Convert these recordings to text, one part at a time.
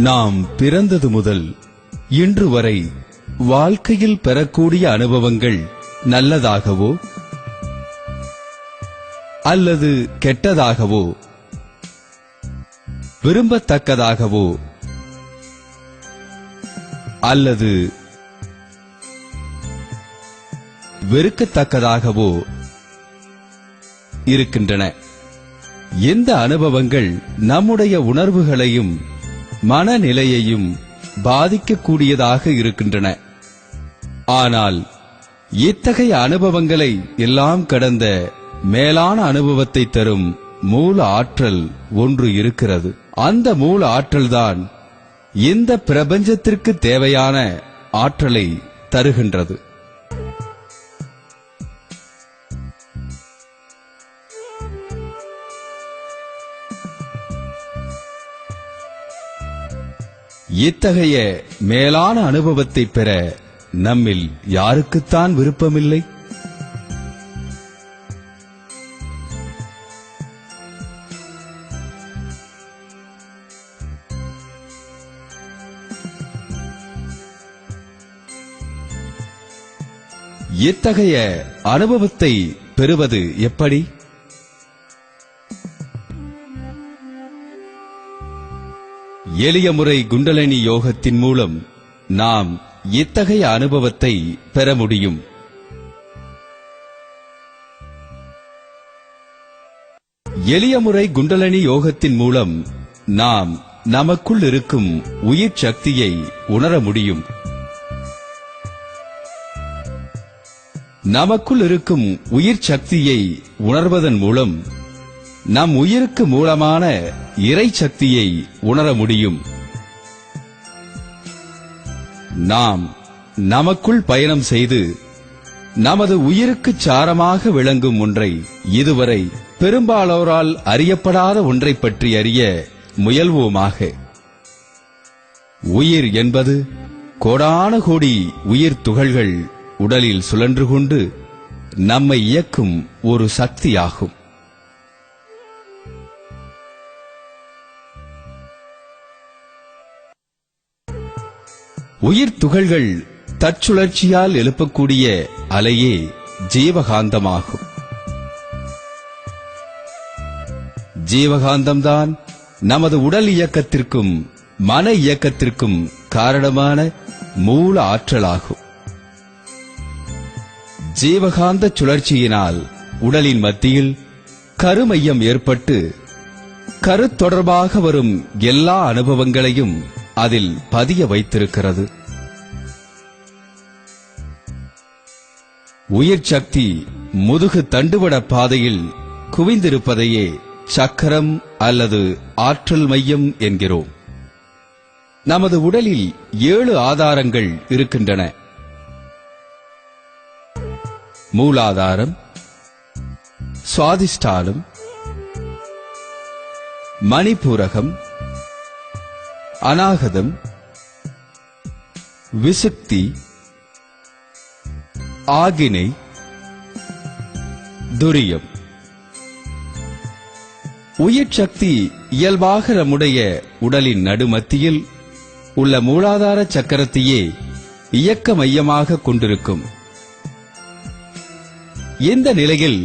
நாம் பிறந்தது முதல் இன்று வரை வாழ்க்கையில் பெறக்கூடிய அனுபவங்கள் நல்லதாகவோ அல்லது கெட்டதாகவோ, விரும்பத்தக்கதாகவோ அல்லது வெறுக்கத்தக்கதாகவோ இருக்கின்றன. எந்த அனுபவங்கள் நம்முடைய உணர்வுகளையும் மனநிலையையும் பாதிக்கக்கூடியதாக இருக்கின்றன. ஆனால் இத்தகைய அனுபவங்களை எல்லாம் கடந்த மேலான அனுபவத்தை தரும் மூல ஆற்றல் ஒன்று இருக்கிறது. அந்த மூல ஆற்றல்தான் இந்த பிரபஞ்சத்திற்கு தேவையான ஆற்றலை தருகின்றது. இத்தகைய மேலான அனுபவத்தை பெற நம்மில் யாருக்குத்தான் விருப்பமில்லை? இத்தகைய அனுபவத்தை பெறுவது எப்படி? எளிய முறை குண்டலினி யோகத்தின் மூலம் நாம் இத்தகைய அனுபவத்தை பெற முடியும். எளிய முறை குண்டலினி யோகத்தின் மூலம் நாம் நமக்குள் இருக்கும் உயிர் சக்தியை உணர முடியும். நமக்குள் இருக்கும் உயிர் சக்தியை உணர்வதன் மூலம் நம் உயிருக்கு மூலமான இறை சக்தியை உணர முடியும். நாம் நமக்குள் பயணம் செய்து நமது உயிருக்கு சாரமாக விளங்கும் ஒன்றை, இதுவரை பெரும்பாலோரால் அறியப்படாத ஒன்றை பற்றி அறிய முயல்வோமாக. உயிர் என்பது கோடான கோடி உயிர் துகள்கள் உடலில் சுழன்று கொண்டு நம்மை இயக்கும் ஒரு சக்தியாகும். உயிர் துகள்கள் தற்சுழற்சியால் எழுப்பக்கூடிய அலையே ஜீவகாந்தமாகும். ஜீவகாந்தம்தான் நமது உடல் இயக்கத்திற்கும் மன இயக்கத்திற்கும் காரணமான மூல ஆற்றலாகும். ஜீவகாந்த சுழற்சியினால் உடலின் மத்தியில் கருமையம் ஏற்பட்டு கருத்தொடர்பாக வரும் எல்லா அனுபவங்களையும் அதில் பதிய வைத்திருக்கிறது. உயிர் சக்தி முதுகு தண்டுவட பாதையில் குவிந்திருப்பதையே சக்கரம் அல்லது ஆற்றல் மையம் என்கிறோம். நமது உடலில் 7 ஆதாரங்கள் இருக்கின்றன. மூலாதாரம், சுவாதிஷ்டானம், மணிபூரகம், அநாகதம், விசுக்தி, ஆகினை, துரியம். உயிர் சக்தி இயல்பாக நம்முடைய உடலின் நடுமத்தியில் உள்ள மூலாதார சக்கரத்தையே இயக்க மையமாக கொண்டிருக்கும். இந்த நிலையில்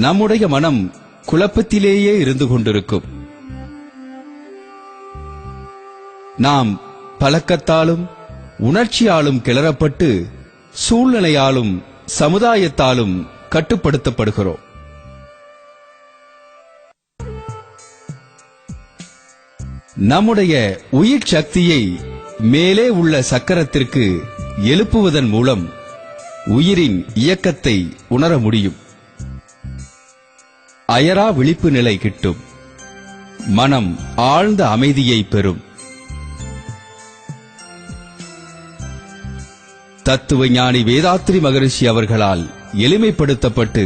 நம்முடைய மனம் குழப்பத்திலேயே இருந்து கொண்டிருக்கும். நாம் பழக்கத்தாலும் உணர்ச்சியாலும் கிளறப்பட்டு சூழ்நிலையாலும் சமுதாயத்தாலும் கட்டுப்படுத்தப்படுகிறோம். நம்முடைய உயிர் சக்தியை மேலே உள்ள சக்கரத்திற்கு எழுப்புவதன் மூலம் உயிரின் இயக்கத்தை உணர முடியும். அயரா விழிப்பு நிலை கிட்டும். மனம் ஆழ்ந்த அமைதியை பெறும். தத்துவ ஞானி வேதாத்ரி மகரிஷி அவர்களால் எளிமைப்படுத்தப்பட்டு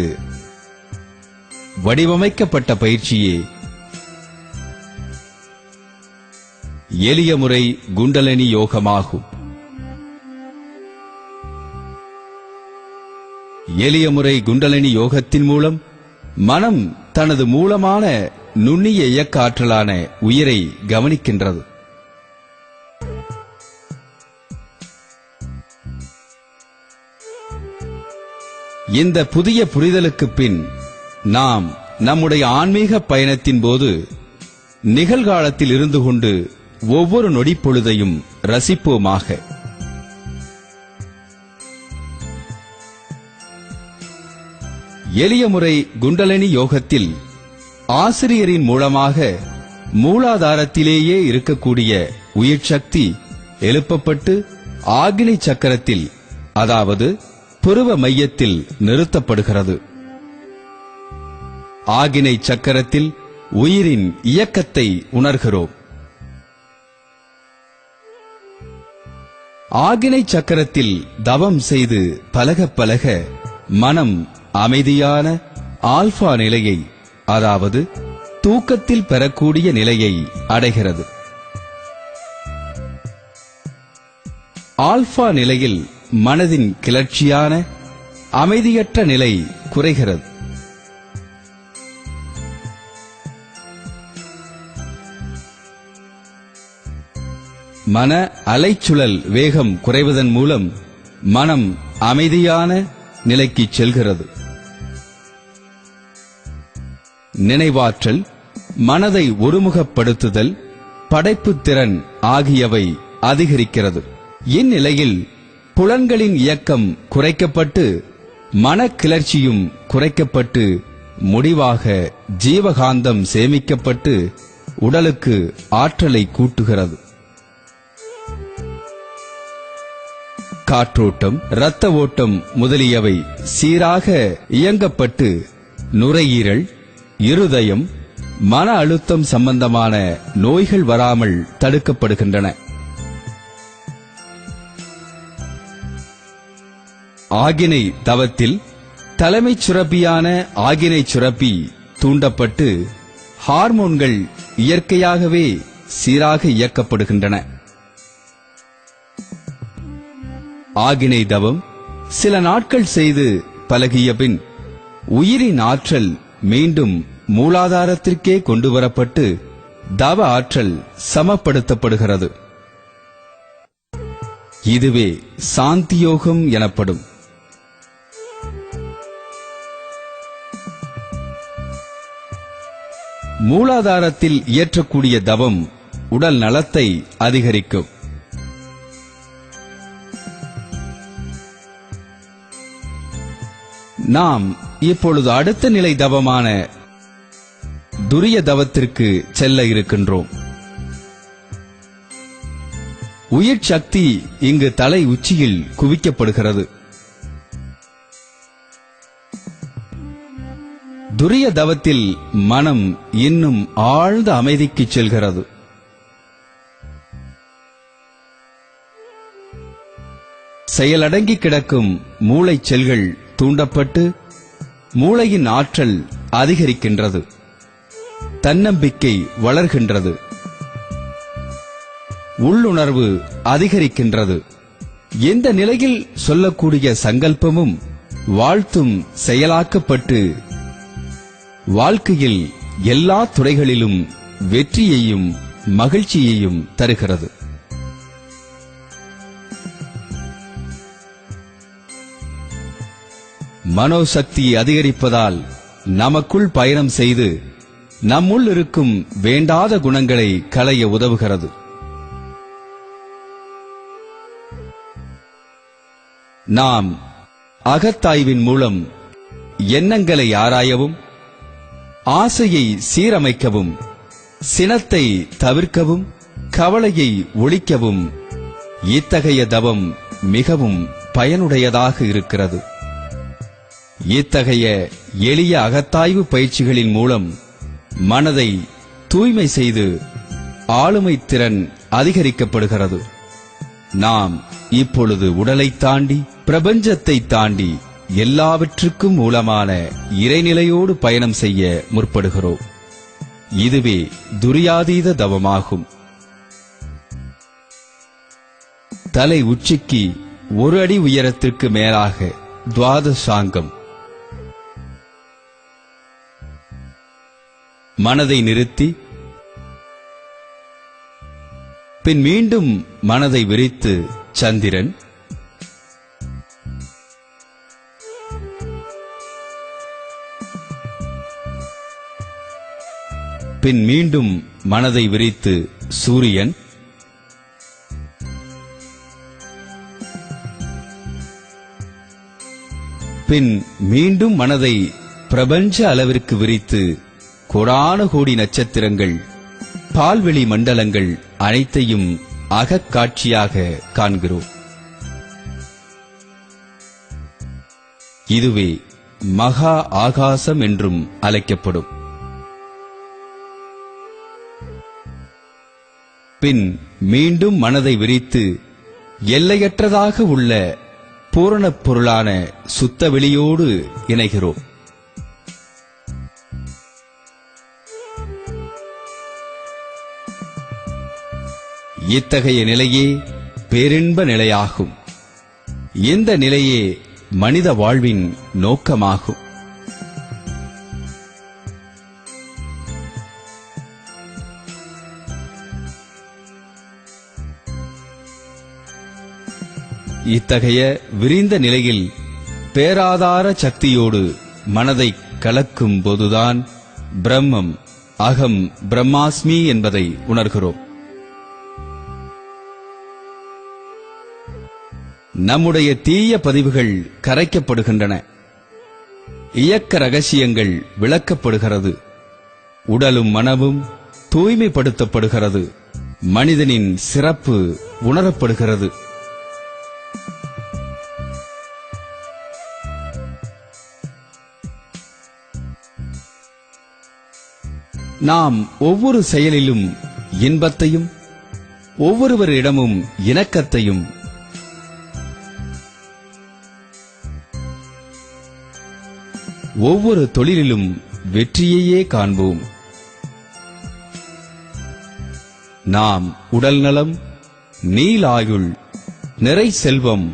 வடிவமைக்கப்பட்ட பயிற்சியே எளிய முறை குண்டலினி யோகமாகும். எளிய முறை குண்டலினி யோகத்தின் மூலம் மனம் தனது மூலமான நுண்ணிய இயக்க ஆற்றலான உயிரை கவனிக்கின்றது. இந்த புதிய புரிதலுக்கு பின் நாம் நம்முடைய ஆன்மீக பயணத்தின் போது நிகழ்காலத்தில் இருந்து கொண்டு ஒவ்வொரு நொடிப்பொழுதையும் ரசிப்போமாக. எளிய முறை குண்டலினி யோகத்தில் ஆசிரியரின் மூலமாக மூலாதாரத்திலேயே இருக்கக்கூடிய உயிர் சக்தி எழுப்பப்பட்டு ஆக்னி சக்கரத்தில், அதாவது புருவ மையத்தில் நிறுத்தப்படுகிறது. ஆக்னி சக்கரத்தில் உயிரின் இயக்கத்தை உணர்கிறோம். ஆக்னி சக்கரத்தில் தவம் செய்து பழக பழக மனம் அமைதியான ஆல்பா நிலையை, அதாவது தூக்கத்தில் பெறக்கூடிய நிலையை அடைகிறது. ஆல்பா நிலையில் மனதின் கிளர்ச்சியான அமைதியற்ற நிலை குறைகிறது. மன அலைச்சுழல் வேகம் குறைவதன் மூலம் மனம் அமைதியான நிலைக்கு செல்கிறது. நினைவாற்றல், மனதை ஒருமுகப்படுத்துதல், படைப்புத் திறன் ஆகியவை அதிகரிக்கிறது. இந்நிலையில் புலன்களின் இயக்கம் குறைக்கப்பட்டு மனக்கிளர்ச்சியும் குறைக்கப்பட்டு முடிவாக ஜீவகாந்தம் சேமிக்கப்பட்டு உடலுக்கு ஆற்றலை கூட்டுகிறது. காற்றோட்டம், இரத்த ஓட்டம் முதலியவை சீராக இயங்கப்பட்டு நுரையீரல், இருதயம், மன அழுத்தம் சம்பந்தமான நோய்கள் வராமல் தடுக்கப்படுகின்றன. ஆகினை தவத்தில் தலைமைச் சுரப்பியான ஆகினை சுரப்பி தூண்டப்பட்டு ஹார்மோன்கள் இயற்கையாகவே சீராக இயக்கப்படுகின்றன. ஆகினை தவம் சில நாட்கள் செய்து பழகிய பின் உயிரின் ஆற்றல் மீண்டும் மூலாதாரத்திற்கே கொண்டுவரப்பட்டு தவ ஆற்றல் சமப்படுத்தப்படுகிறது. இதுவே சாந்தியோகம் எனப்படும். மூலாதாரத்தில் இயற்றக்கூடிய தவம் உடல் நலத்தை அதிகரிக்கும். நாம் இப்பொழுது அடுத்த நிலை தவமான துரிய தவத்திற்கு செல்ல இருக்கின்றோம். உயிர் சக்தி இங்கு தலை உச்சியில் குவிக்கப்படுகிறது. துரிய தவத்தில் மனம் இன்னும் ஆழ்ந்த அமைதிக்கு செல்கிறது. செயலடங்கி கிடக்கும் மூளை செல்கள் தூண்டப்பட்டு மூளையின் ஆற்றல் அதிகரிக்கின்றது. தன்னம்பிக்கை வளர்கின்றது. உள்ளுணர்வு அதிகரிக்கின்றது. எந்த நிலையில் சொல்லக்கூடிய சங்கல்பமும் வாழ்த்தும் செயலாக்கப்பட்டு வாழ்க்கையில் எல்லா துறைகளிலும் வெற்றியையும் மகிழ்ச்சியையும் தருகிறது. மனோசக்தியை அதிகரிப்பதால் நமக்குள் பயணம் செய்து நம்முள் இருக்கும் வேண்டாத குணங்களை களைய உதவுகிறது. நாம் அகத்தாய்வின் மூலம் எண்ணங்களை ஆராயவும், ஆசையை சீரமைக்கவும், சினத்தை தவிர்க்கவும், கவலையை ஒழிக்கவும் இத்தகைய தவம் மிகவும் பயனுடையதாக இருக்கிறது. இத்தகைய எளிய அகத்தாய்வு பயிற்சிகளின் மூலம் மனதை தூய்மை செய்து ஆளுமை திறன் அதிகரிக்கப்படுகிறது. நாம் இப்பொழுது உடலை தாண்டி, பிரபஞ்சத்தை தாண்டி எல்லாவற்றுக்கும் மூலமான இறைநிலையோடு பயணம் செய்ய முற்படுகிறோம். இதுவே துரியாதீத தவமாகும். தலை உச்சிக்கு ஒரு அடி உயரத்திற்கு மேலாக துவாதசாங்கம். மனதை நிறுத்தி பின் மீண்டும் மனதை விரித்து சந்திரன், பின் மீண்டும் மனதை விரித்து சூரியன், பின் மீண்டும் மனதை பிரபஞ்ச அளவிற்கு விரித்து கோடான கோடி நட்சத்திரங்கள், பால்வெளி மண்டலங்கள் அனைத்தையும் அகக்காட்சியாக காண்கிறோம். இதுவே மகா ஆகாசம் என்றும் அழைக்கப்படும். பின் மீண்டும் மனதை விரித்து எல்லையற்றதாக உள்ள பூரணப் பொருளான சுத்த வெளியோடு இணைகிறோம். இத்தகைய நிலையே பேரின்ப நிலையாகும். இந்த நிலையே மனித வாழ்வின் நோக்கமாகும். இத்தகைய விரிந்த நிலையில் பேராதார சக்தியோடு மனதை கலக்கும் போதுதான் பிரம்மம், அகம் பிரம்மாஸ்மி என்பதை உணர்கிறோம். நம்முடைய தீய பதிவுகள் கரைக்கப்படுகின்றன. இயக்க ரகசியங்கள் விளக்கப்படுகிறது. உடலும் மனமும் தூய்மைப்படுத்தப்படுகிறது. மனிதனின் சிறப்பு உணரப்படுகிறது. நாம் ஒவ்வொரு செயலிலும் இன்பத்தையும், ஒவ்வொருவரிடமும் இணக்கத்தையும், ஒவ்வொரு தொழிலிலும் வெற்றியையே காண்போம். நாம் உடல் நலம், நீலாயுள், நிறை செல்வம்,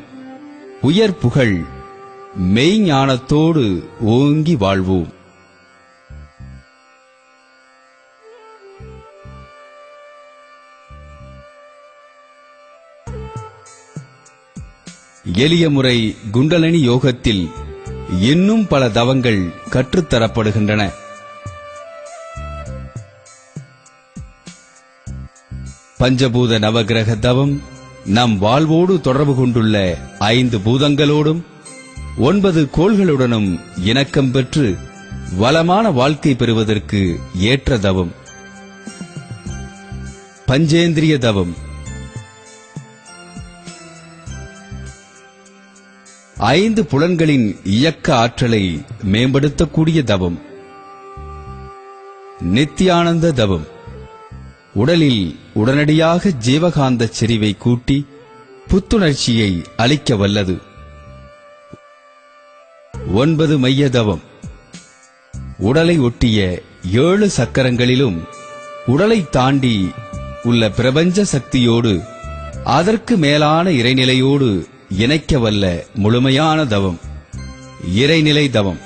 உயர் புகழ், மெய்ஞானத்தோடு ஓங்கி வாழ்வோம். எளிய முறை குண்டலினி யோகத்தில் இன்னும் பல தவங்கள் கற்றுத்தரப்படுகின்றன. பஞ்சபூத நவகிரக தவம் நம் வாழ்வோடு தொடர்பு கொண்டுள்ள 5 பூதங்களோடும் 9 கோள்களுடனும் இணக்கம் பெற்று வளமான வாழ்க்கை பெறுவதற்கு ஏற்ற தவம். பஞ்சேந்திரிய தவம் 5 புலன்களின் இயக்க ஆற்றலை மேம்படுத்தக்கூடிய தவம். நித்யானந்த தவம் உடலில் உடனடியாக ஜீவகாந்த செறிவை கூட்டி புத்துணர்ச்சியை அளிக்க வல்லது. 9 மைய தவம் உடலை ஒட்டிய 7 சக்கரங்களிலும் உடலை தாண்டி உள்ள பிரபஞ்ச சக்தியோடு அதற்கு மேலான இறைநிலையோடு இணைக்க வல்ல முழுமையான தவம். இறைநிலை தவம்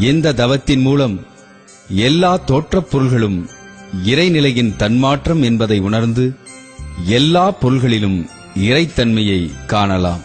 இந்த தவத்தின் மூலம் எல்லா தோற்றப் பொருள்களும் இறைநிலையின் தன்மாற்றம் என்பதை உணர்ந்து எல்லா பொருள்களிலும் இறைத்தன்மையை காணலாம்.